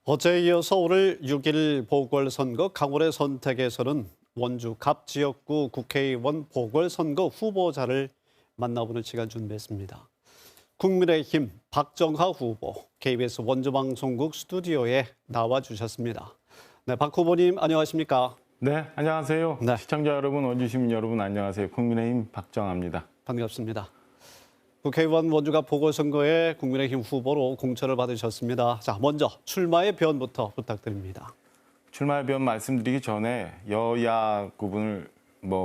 어제에 이어서 오늘 6일 보궐선거 강원의 선택에서는 원주 갑 지역구 국회의원 보궐선거 후보자를 만나보는 시간 준비했습니다. 국민의힘 박정하 후보, KBS 원주방송국 스튜디오에 나와주셨습니다. 네, 박 후보님 안녕하십니까? 네, 안녕하세요. 네. 시청자 여러분, 원주 시민 여러분 안녕하세요. 국민의힘 박정하입니다. 반갑습니다. 국회의원 원주갑 보궐선거에 국민의힘 후보로 공천을 받으셨습니다. 자, 먼저 출마의 변부터 부탁드립니다. 출마의 변 말씀드리기 전에 여야 구분을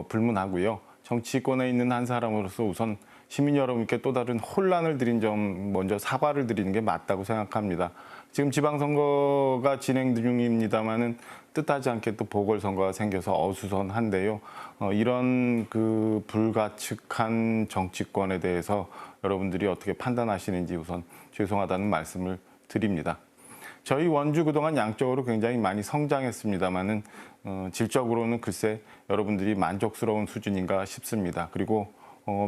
불문하고요. 정치권에 있는 한 사람으로서 우선 시민 여러분께 또 다른 혼란을 드린 점 먼저 사과를 드리는 게 맞다고 생각합니다. 지금 지방선거가 진행 중입니다만은 뜻하지 않게 또 보궐선거가 생겨서 어수선한데요. 이런 그 불가측한 정치권에 대해서 여러분들이 어떻게 판단하시는지 우선 죄송하다는 말씀을 드립니다. 저희 원주 그동안 양적으로 굉장히 많이 성장했습니다만은 질적으로는 글쎄 여러분들이 만족스러운 수준인가 싶습니다. 그리고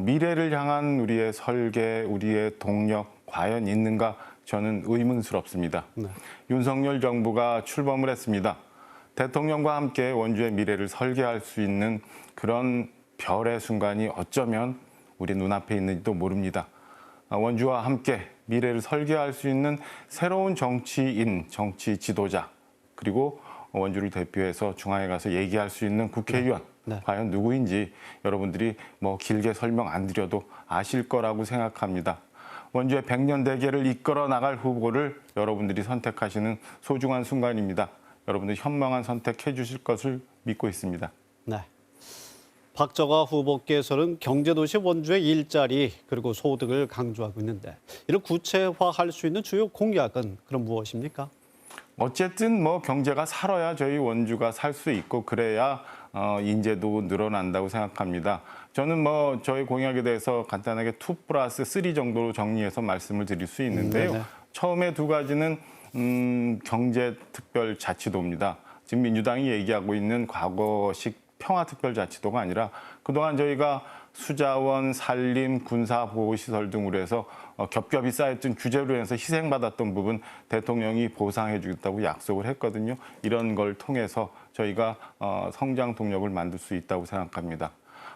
미래를 향한 우리의 설계, 우리의 동력 과연 있는가 저는 의문스럽습니다. 네. 윤석열 정부가 출범을 했습니다. 대통령과 함께 원주의 미래를 설계할 수 있는 그런 별의 순간이 어쩌면 우리 눈앞에 있는지도 모릅니다. 원주와 함께 미래를 설계할 수 있는 새로운 정치인, 정치 지도자, 그리고 원주를 대표해서 중앙에 가서 얘기할 수 있는 국회의원, 네. 과연 누구인지 여러분들이 길게 설명 안 드려도 아실 거라고 생각합니다. 원주의 100년 대계를 이끌어 나갈 후보를 여러분들이 선택하시는 소중한 순간입니다. 여러분들 현명한 선택해 주실 것을 믿고 있습니다. 네. 박정하 후보께서는 경제도시 원주의 일자리 그리고 소득을 강조하고 있는데 이를 구체화할 수 있는 주요 공약은 그럼 무엇입니까? 어쨌든 경제가 살아야 저희 원주가 살 수 있고 그래야 인재도 늘어난다고 생각합니다. 저는 저희 공약에 대해서 간단하게 2+3 정도로 정리해서 말씀을 드릴 수 있는데요. 처음에 두 가지는 경제특별자치도입니다. 지금 민주당이 얘기하고 있는 과거식 평화특별자치도가 아니라 그동안 저희가 수자원, 산림, 군사보호시설 등으로 해서 겹겹이 쌓였던 규제로 인해서 희생받았던 부분 대통령이 보상해 주겠다고 약속을 했거든요. 이런 걸 통해서 저희가 성장 동력을 만들 수 있다고 생각합니다.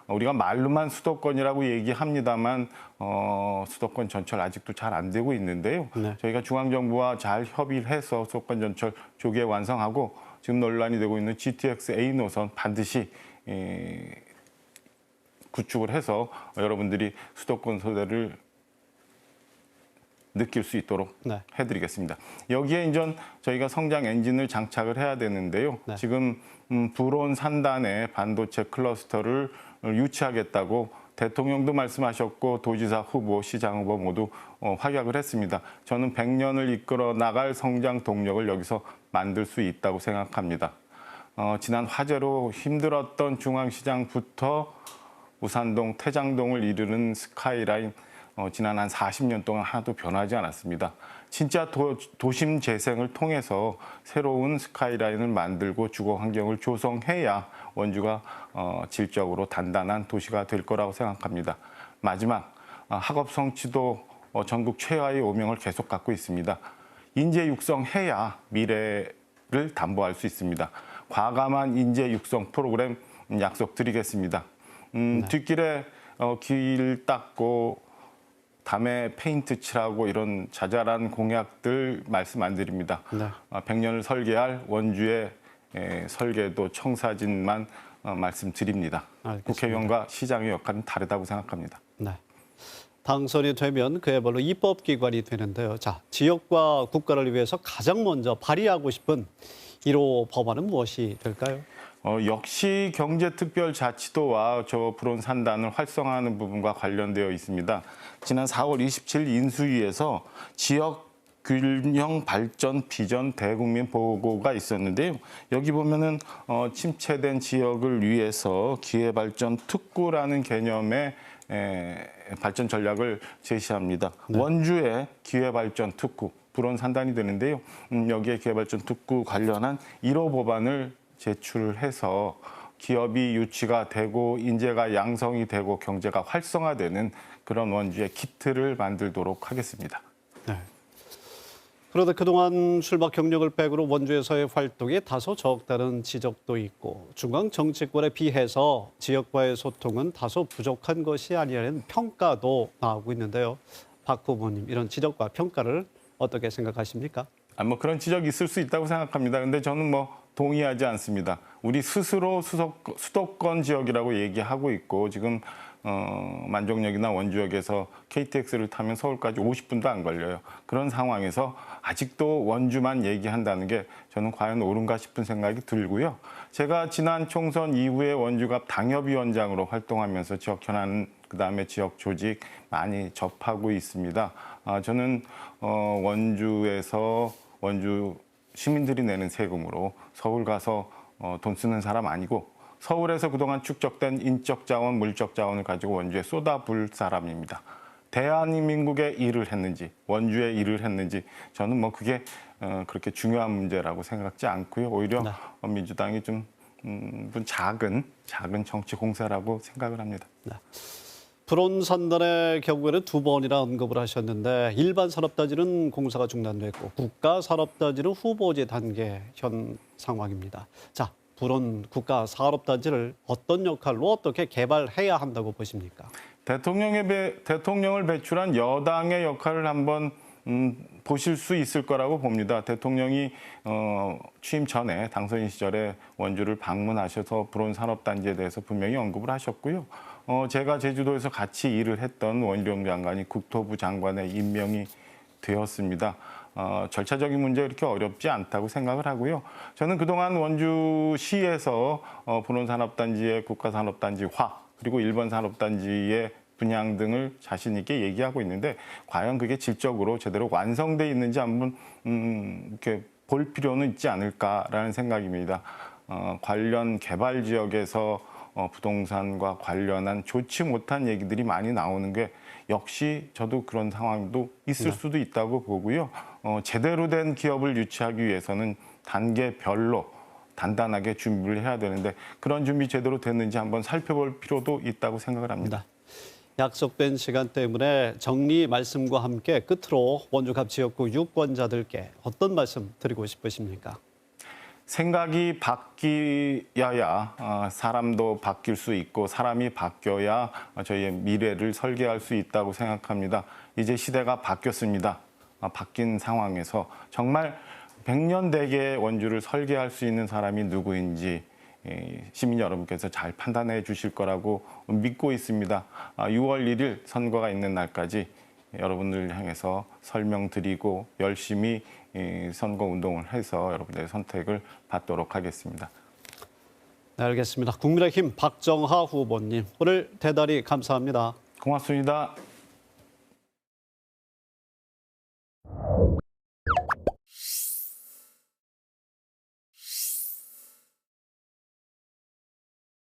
우리가 말로만 수도권이라고 얘기합니다만 수도권 전철 아직도 잘 안 되고 있는데요. 네. 저희가 중앙정부와 잘 협의를 해서 수도권 전철 조기에 완성하고 지금 논란이 되고 있는 GTX A 노선 반드시 구축을 해서 여러분들이 수도권 소재를 느낄 수 있도록 네. 해드리겠습니다. 여기에 이제 저희가 성장 엔진을 장착을 해야 되는데요. 네. 지금 불온 산단에 반도체 클러스터를 유치하겠다고 대통령도 말씀하셨고 도지사 후보, 시장 후보 모두 확약을 했습니다. 저는 100년을 이끌어 나갈 성장 동력을 여기서 만들 수 있다고 생각합니다. 지난 화재로 힘들었던 중앙시장부터 우산동, 태장동을 이르는 스카이라인 지난 한 40년 동안 하나도 변하지 않았습니다. 진짜 도심 재생을 통해서 새로운 스카이라인을 만들고 주거 환경을 조성해야 원주가 질적으로 단단한 도시가 될 거라고 생각합니다. 마지막, 학업 성취도 전국 최하의 오명을 계속 갖고 있습니다. 인재 육성해야 미래를 담보할 수 있습니다. 과감한 인재 육성 프로그램 약속드리겠습니다. 뒷길에 길 닦고 담에 페인트 칠하고 이런 자잘한 공약들 말씀 안 드립니다. 네. 100년을 설계할 원주의 설계도 청사진만 말씀드립니다. 알겠습니다. 국회의원과 시장의 역할은 다르다고 생각합니다. 네. 당선이 되면 그야말로 입법기관이 되는데요. 자, 지역과 국가를 위해서 가장 먼저 발의하고 싶은 1호 법안은 무엇이 될까요? 역시 경제특별자치도와 저 불온 산단을 활성화하는 부분과 관련되어 있습니다. 지난 4월 27일 인수위에서 지역 균형 발전 비전 대국민 보고가 있었는데요. 여기 보면은 침체된 지역을 위해서 기회발전 특구라는 개념의 발전 전략을 제시합니다. 네. 원주의 기회발전 특구, 불온 산단이 되는데요. 여기에 기회발전 특구 관련한 1호 법안을 제출을 해서 기업이 유치가 되고 인재가 양성이 되고 경제가 활성화되는 그런 원주의 키트를 만들도록 하겠습니다. 네. 그러다 그동안 출마 경력을 백으로 원주에서의 활동이 다소 적다는 지적도 있고 중앙 정치권에 비해서 지역과의 소통은 다소 부족한 것이 아니라는 평가도 나오고 있는데요. 박 후보님, 이런 지적과 평가를 어떻게 생각하십니까? 뭐 그런 지적이 있을 수 있다고 생각합니다. 근데 저는 뭐 동의하지 않습니다. 우리 스스로 수도권 지역이라고 얘기하고 있고 지금 만종역이나 원주역에서 KTX를 타면 서울까지 50분도 안 걸려요. 그런 상황에서 아직도 원주만 얘기한다는 게 저는 과연 옳은가 싶은 생각이 들고요. 제가 지난 총선 이후에 원주갑 당협위원장으로 활동하면서 지역 현안 그다음에 지역 조직 많이 접하고 있습니다. 저는 원주에서 원주 시민들이 내는 세금으로 서울 가서 돈 쓰는 사람 아니고 서울에서 그동안 축적된 인적 자원, 물적 자원을 가지고 원주에 쏟아부을 사람입니다. 대한민국에 일을 했는지, 원주에 일을 했는지 저는 뭐 그게 그렇게 중요한 문제라고 생각지 않고요. 오히려 민주당이 좀 작은 정치 공세라고 생각을 합니다. 네. 불온산단의 경우에는 2번이나 언급을 하셨는데 일반 산업단지는 공사가 중단됐고 국가 산업단지는 후보지 단계 현 상황입니다. 자, 불온 국가 산업단지를 어떤 역할로 어떻게 개발해야 한다고 보십니까? 대통령을 배출한 여당의 역할을 한번 보실 수 있을 거라고 봅니다. 대통령이 취임 전에 당선인 시절에 원주를 방문하셔서 불온 산업단지에 대해서 분명히 언급을 하셨고요. 제가 제주도에서 같이 일을 했던 원희룡 장관이 국토부 장관에 임명이 되었습니다. 절차적인 문제 그렇게 어렵지 않다고 생각을 하고요. 저는 그동안 원주시에서 불온 산업단지의 국가산업단지화 그리고 일반 산업단지의 분양 등을 자신 있게 얘기하고 있는데 과연 그게 질적으로 제대로 완성돼 있는지 한번 이렇게 볼 필요는 있지 않을까라는 생각입니다. 관련 개발 지역에서 부동산과 관련한 좋지 못한 얘기들이 많이 나오는 게 역시 저도 그런 상황도 있을 수도 있다고 보고요. 제대로 된 기업을 유치하기 위해서는 단계별로 단단하게 준비를 해야 되는데 그런 준비 제대로 됐는지 한번 살펴볼 필요도 있다고 생각을 합니다. 약속된 시간 때문에 정리 말씀과 함께 끝으로 원주갑 지역구 유권자들께 어떤 말씀 드리고 싶으십니까? 생각이 바뀌어야 사람도 바뀔 수 있고 사람이 바뀌어야 저희의 미래를 설계할 수 있다고 생각합니다. 이제 시대가 바뀌었습니다. 바뀐 상황에서 정말 100년 대계의 원주를 설계할 수 있는 사람이 누구인지 시민 여러분께서 잘 판단해 주실 거라고 믿고 있습니다. 6월 1일 선거가 있는 날까지 여러분들 향해서 설명드리고 열심히 선거 운동을 해서 여러분들의 선택을 받도록 하겠습니다. 네, 알겠습니다. 국민의힘 박정하 후보님, 오늘 대단히 감사합니다. 고맙습니다.